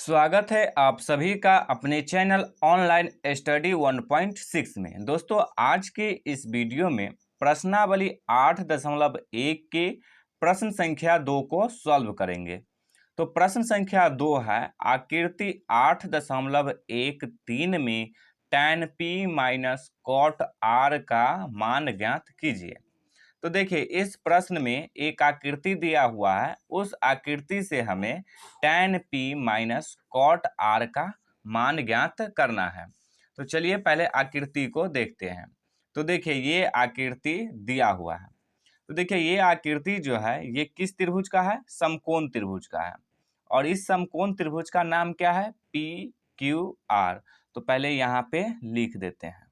स्वागत है आप सभी का अपने चैनल ऑनलाइन स्टडी 1.6 में। दोस्तों, आज के इस वीडियो में प्रश्नावली 8.1 के प्रश्न संख्या 2 को सॉल्व करेंगे। तो प्रश्न संख्या 2 है, आकृति 8.13 में tan p minus cot r का मान ज्ञात कीजिए। तो देखिए, इस प्रश्न में एक आकृति दिया हुआ है, उस आकृति से हमें tan p minus cot r का मान ज्ञात करना है। तो चलिए पहले आकृति को देखते हैं। तो देखिए, ये आकृति दिया हुआ है। तो देखिए, ये आकृति जो है ये किस त्रिभुज का है? समकोण त्रिभुज का है। और इस समकोण त्रिभुज का नाम क्या है? P Q R. तो पहले यहाँ पे लिख देते हैं,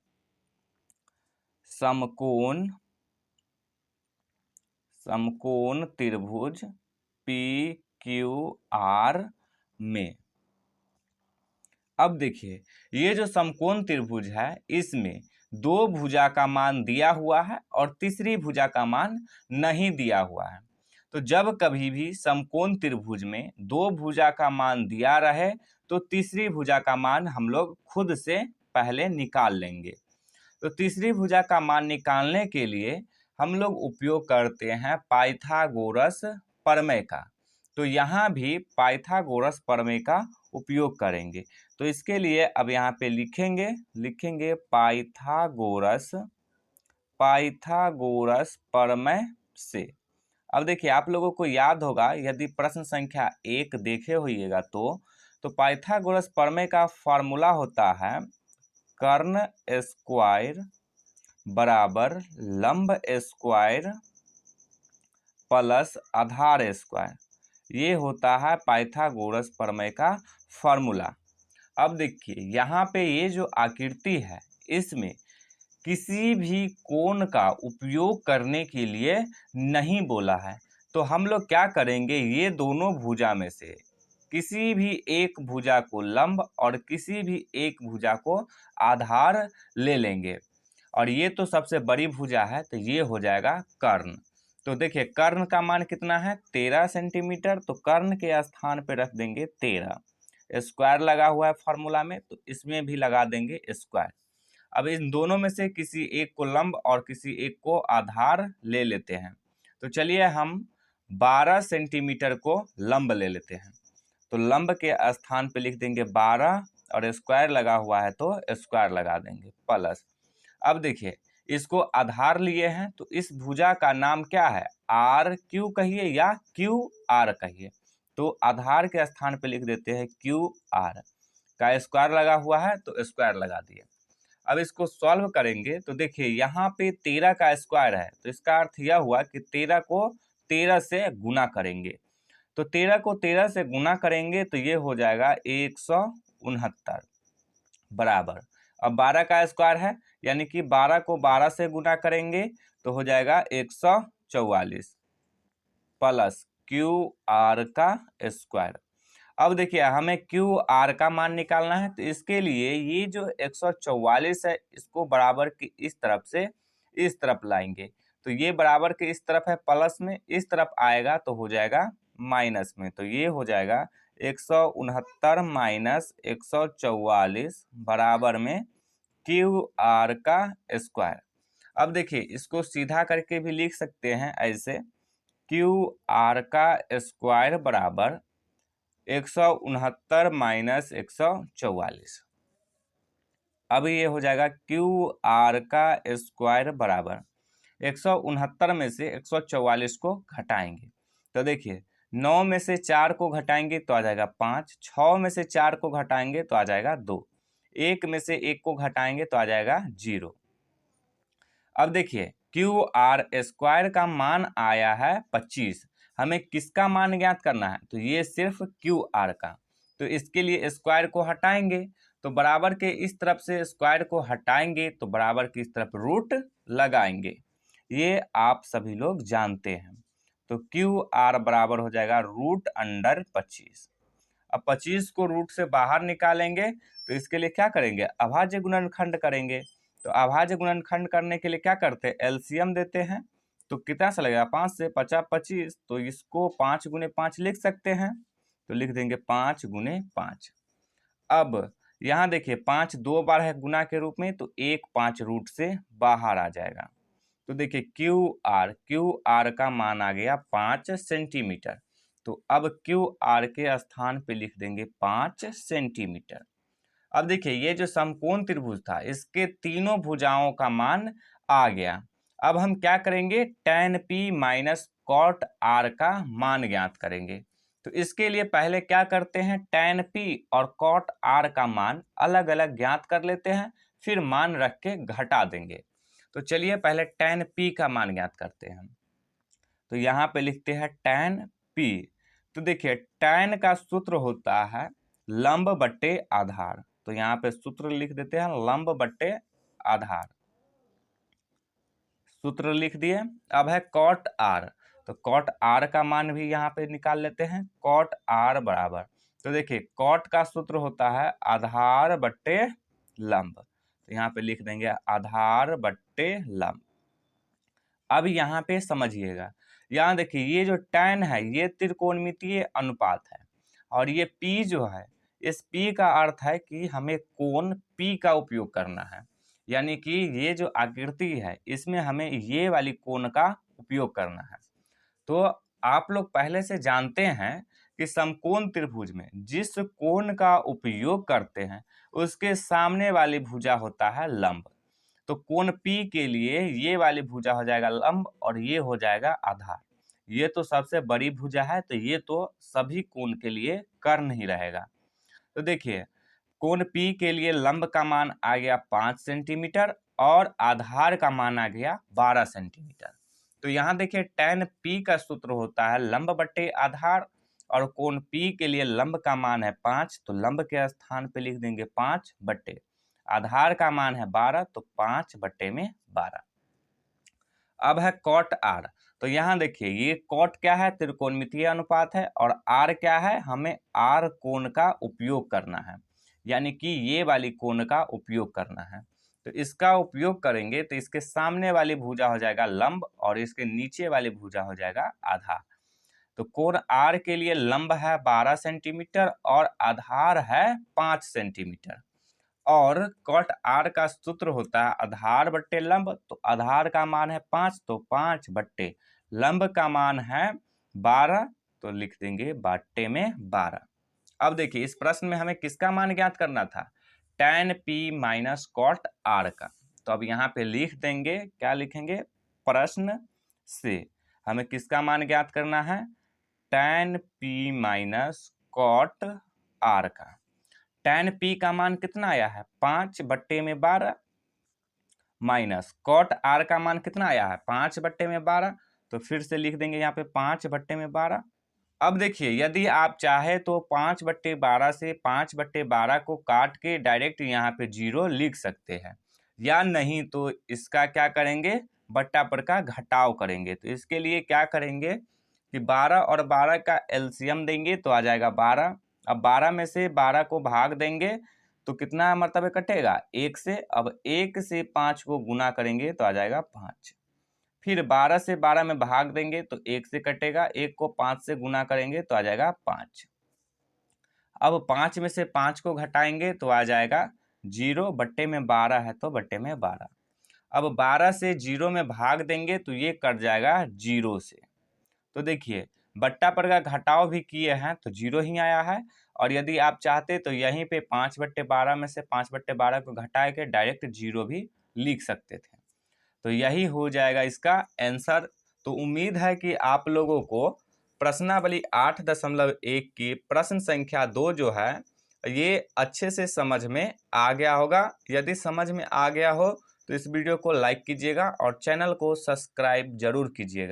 समकोण त्रिभुज पी क्यू आर में। अब देखिए, ये जो समकोण त्रिभुज है इसमें दो भुजा का मान दिया हुआ है और तीसरी भुजा का मान नहीं दिया हुआ है। तो जब कभी भी समकोण त्रिभुज में दो भुजा का मान दिया रहे तो तीसरी भुजा का मान हम लोग खुद से पहले निकाल लेंगे। तो तीसरी भुजा का मान निकालने के लिए हम लोग उपयोग करते हैं पाइथागोरस प्रमेय का। तो यहाँ भी पाइथागोरस प्रमेय का उपयोग करेंगे। तो इसके लिए अब यहाँ पे लिखेंगे पाइथागोरस प्रमेय से। अब देखिए, आप लोगों को याद होगा, यदि प्रश्न संख्या 1 देखे होइएगा तो पाइथागोरस प्रमेय का फॉर्मूला होता है कर्ण स्क्वायर बराबर लंब स्क्वायर प्लस आधार स्क्वायर। ये होता है पाइथागोरस प्रमेय का फॉर्मूला। अब देखिए, यहाँ पे ये जो आकृति है इसमें किसी भी कोण का उपयोग करने के लिए नहीं बोला है। तो हम लोग क्या करेंगे, ये दोनों भुजा में से किसी भी एक भुजा को लंब और किसी भी एक भुजा को आधार ले लेंगे। और ये तो सबसे बड़ी भुजा है तो ये हो जाएगा कर्ण। तो देखिए, कर्ण का मान कितना है? 13 सेंटीमीटर। तो कर्ण के स्थान पे रख देंगे 13। स्क्वायर लगा हुआ है फॉर्मूला में, तो इसमें भी लगा देंगे स्क्वायर। अब इन दोनों में से किसी एक को लंब और किसी एक को आधार ले लेते हैं। तो चलिए हम 12 सेंटीमीटर को लंब ले लेते हैं। तो लंब के स्थान पे लिख देंगे 12 और स्क्वायर लगा हुआ है तो स्क्वायर लगा देंगे प्लस। अब देखिए, इसको आधार लिए हैं तो इस भुजा का नाम क्या है? आर क्यू कहिए या क्यू आर कहिए। तो आधार के स्थान पे लिख देते हैं क्यू आर। का स्क्वायर लगा हुआ है तो स्क्वायर लगा दिए। अब इसको सॉल्व करेंगे तो देखिए, यहाँ पे 13 का स्क्वायर है तो इसका अर्थ यह हुआ कि 13 को 13 से गुना करेंगे। तो 13 को 13 से गुना करेंगे तो ये हो जाएगा 169 बराबर। अब 12 का स्क्वायर है, यानी कि 12 को 12 से गुना करेंगे तो हो जाएगा 144 प्लस क्यू आर का स्क्वायर। अब देखिए, हमें क्यू आर का मान निकालना है। तो इसके लिए ये जो 144 है इसको बराबर की इस तरफ से इस तरफ लाएंगे। तो ये बराबर के इस तरफ है प्लस में, इस तरफ आएगा तो हो जाएगा माइनस में। तो ये हो जाएगा 169 माइनस 144 बराबर में क्यू आर का स्क्वायर। अब देखिए, इसको सीधा करके भी लिख सकते हैं ऐसे, क्यू आर का स्क्वायर बराबर 169 माइनस 144। अब ये हो जाएगा क्यू आर का स्क्वायर बराबर 169 में से 144 को घटाएंगे। तो देखिए, 9 में से 4 को घटाएंगे तो आ जाएगा 5, 6 में से 4 को घटाएंगे तो आ जाएगा 2, 1 में से 1 को घटाएंगे तो आ जाएगा 0। अब देखिए, क्यू आर स्क्वायर का मान आया है 25। हमें किसका मान ज्ञात करना है? तो ये सिर्फ क्यू आर का। तो इसके लिए स्क्वायर को हटाएंगे, तो बराबर के इस तरफ से स्क्वायर को हटाएंगे तो बराबर की इस तरफ रूट लगाएंगे। ये आप सभी लोग जानते हैं। तो क्यू आर बराबर हो जाएगा √25। अब 25 को रूट से बाहर निकालेंगे तो इसके लिए क्या करेंगे? अभाज्य गुणनखंड करेंगे। तो अभाज्य गुणनखंड करने के लिए क्या करते हैं? एलसीएम देते हैं। तो कितना सा लगेगा? 5 से 50 25। तो इसको 5 × 5 लिख सकते हैं। तो लिख देंगे 5 गुने 5। अब यहाँ देखिए 5 2 बार है गुना के रूप में, तो 1 5 रूट से बाहर आ जाएगा। तो देखिए क्यू आर का मान आ गया 5 सेंटीमीटर। तो अब क्यू आर के स्थान पे लिख देंगे 5 सेंटीमीटर। अब देखिए ये जो समकोण त्रिभुज था, इसके तीनों भुजाओं का मान आ गया। अब हम क्या करेंगे, tan p minus cot r का मान ज्ञात करेंगे। तो इसके लिए पहले क्या करते हैं, tan p और cot r का मान अलग अलग ज्ञात कर लेते हैं, फिर मान रख के घटा देंगे। तो चलिए पहले tan p का मान ज्ञात करते हैं। तो यहाँ पे लिखते हैं tan p। तो देखिए tan का सूत्र होता है लंब बट्टे आधार। तो यहाँ पे सूत्र लिख देते हैं लंब बट्टे आधार, सूत्र लिख दिए। अब है cot r, तो cot r का मान भी यहाँ पे निकाल लेते हैं। cot r बराबर, तो देखिए cot का सूत्र होता है आधार बट्टे लंब। तो यहाँ पे लिख देंगे आधार बट्टे लंब। अब यहाँ पे समझिएगा, यहाँ देखिए ये जो tan है ये त्रिकोणमितीय अनुपात है, और ये p जो है, इस p का अर्थ है कि हमें कोण p का उपयोग करना है। यानी कि ये जो आकृति है इसमें हमें ये वाली कोण का उपयोग करना है। तो आप लोग पहले से जानते हैं कि समकोण त्रिभुज में जिस कोण का उपयोग करते हैं उसके सामने वाली भुजा होता है लंब। तो कोण P के लिए ये वाली भुजा हो जाएगा लंब और ये हो जाएगा आधार। ये तो सबसे बड़ी भुजा है, तो ये तो सभी कोण के लिए कर्ण ही रहेगा। तो देखिए कोण P के लिए लंब का मान आ गया 5 सेंटीमीटर और आधार का मान आ गया 12 सेंटीमीटर। तो यहाँ देखिए tan P का सूत्र होता है लंब बट्टे आधार, और कोण P के लिए लंब का मान है 5, तो लंब के स्थान पे लिख देंगे 5 बट्टे, आधार का मान है 12, तो 5 बट्टे में 12। अब है cot r। तो यहाँ देखिए ये cot क्या है, त्रिकोणमितीय अनुपात है, और r क्या है, हमें r कोण का उपयोग करना है, यानी कि ये वाली कोण का उपयोग करना है। तो इसका उपयोग करेंगे तो इसके सामने वाली भुजा हो जाएगा लंब और इसके नीचे वाली भुजा हो जाएगा आधार। तो कोण r के लिए लंब है 12 सेंटीमीटर और आधार है 5 सेंटीमीटर, और cot r का सूत्र होता है आधार बट्टे लंब। तो आधार का मान है 5, तो 5 बट्टे लंब का मान है 12, तो लिख देंगे बट्टे में 12। अब देखिए इस प्रश्न में हमें किसका मान ज्ञात करना था, tan p minus cot r का। तो अब यहाँ पे लिख देंगे, क्या लिखेंगे, प्रश्न से हमें किसका मान ज्ञात करना है, tan p minus cot r का। tan p का मान कितना आया है, 5 बट्टे में 12, माइनस cot r का मान कितना आया है, 5 बट्टे में 12। तो फिर से लिख देंगे यहाँ पे 5 बट्टे में 12। अब देखिए यदि आप चाहे तो 5 बट्टे 12 से 5 बट्टे 12 को काट के डायरेक्ट यहाँ पे 0 लिख सकते हैं, या नहीं तो इसका क्या करेंगे, बट्टा पर का घटाव करेंगे। तो इसके लिए क्या करेंगे कि 12 और 12 का एलसीएम देंगे तो आ जाएगा 12। अब 12 में से 12 को भाग देंगे तो कितना मरतबे कटेगा, 1 से। अब 1 से 5 को गुना करेंगे तो आ जाएगा 5। फिर 12 से 12 में भाग देंगे तो 1 से कटेगा, 1 को 5 से गुना करेंगे तो आ जाएगा 5। अब 5 में से 5 को घटाएंगे तो आ जाएगा 0, बट्टे में 12 है तो बट्टे में 12। अब 12 से 0 में भाग देंगे तो ये कट जाएगा 0 से। तो देखिए बट्टा पर का घटाव भी किए हैं तो 0 ही आया है, और यदि आप चाहते तो यहीं पे 5 बट्टे 12 में से 5 बट्टे 12 को घटा के डायरेक्ट 0 भी लिख सकते थे। तो यही हो जाएगा इसका आंसर। तो उम्मीद है कि आप लोगों को प्रश्नावली 8.1 की प्रश्न संख्या 2 जो है ये अच्छे से समझ में आ गया होगा। यदि समझ में आ गया हो तो इस वीडियो को लाइक कीजिएगा और चैनल को सब्सक्राइब जरूर कीजिएगा।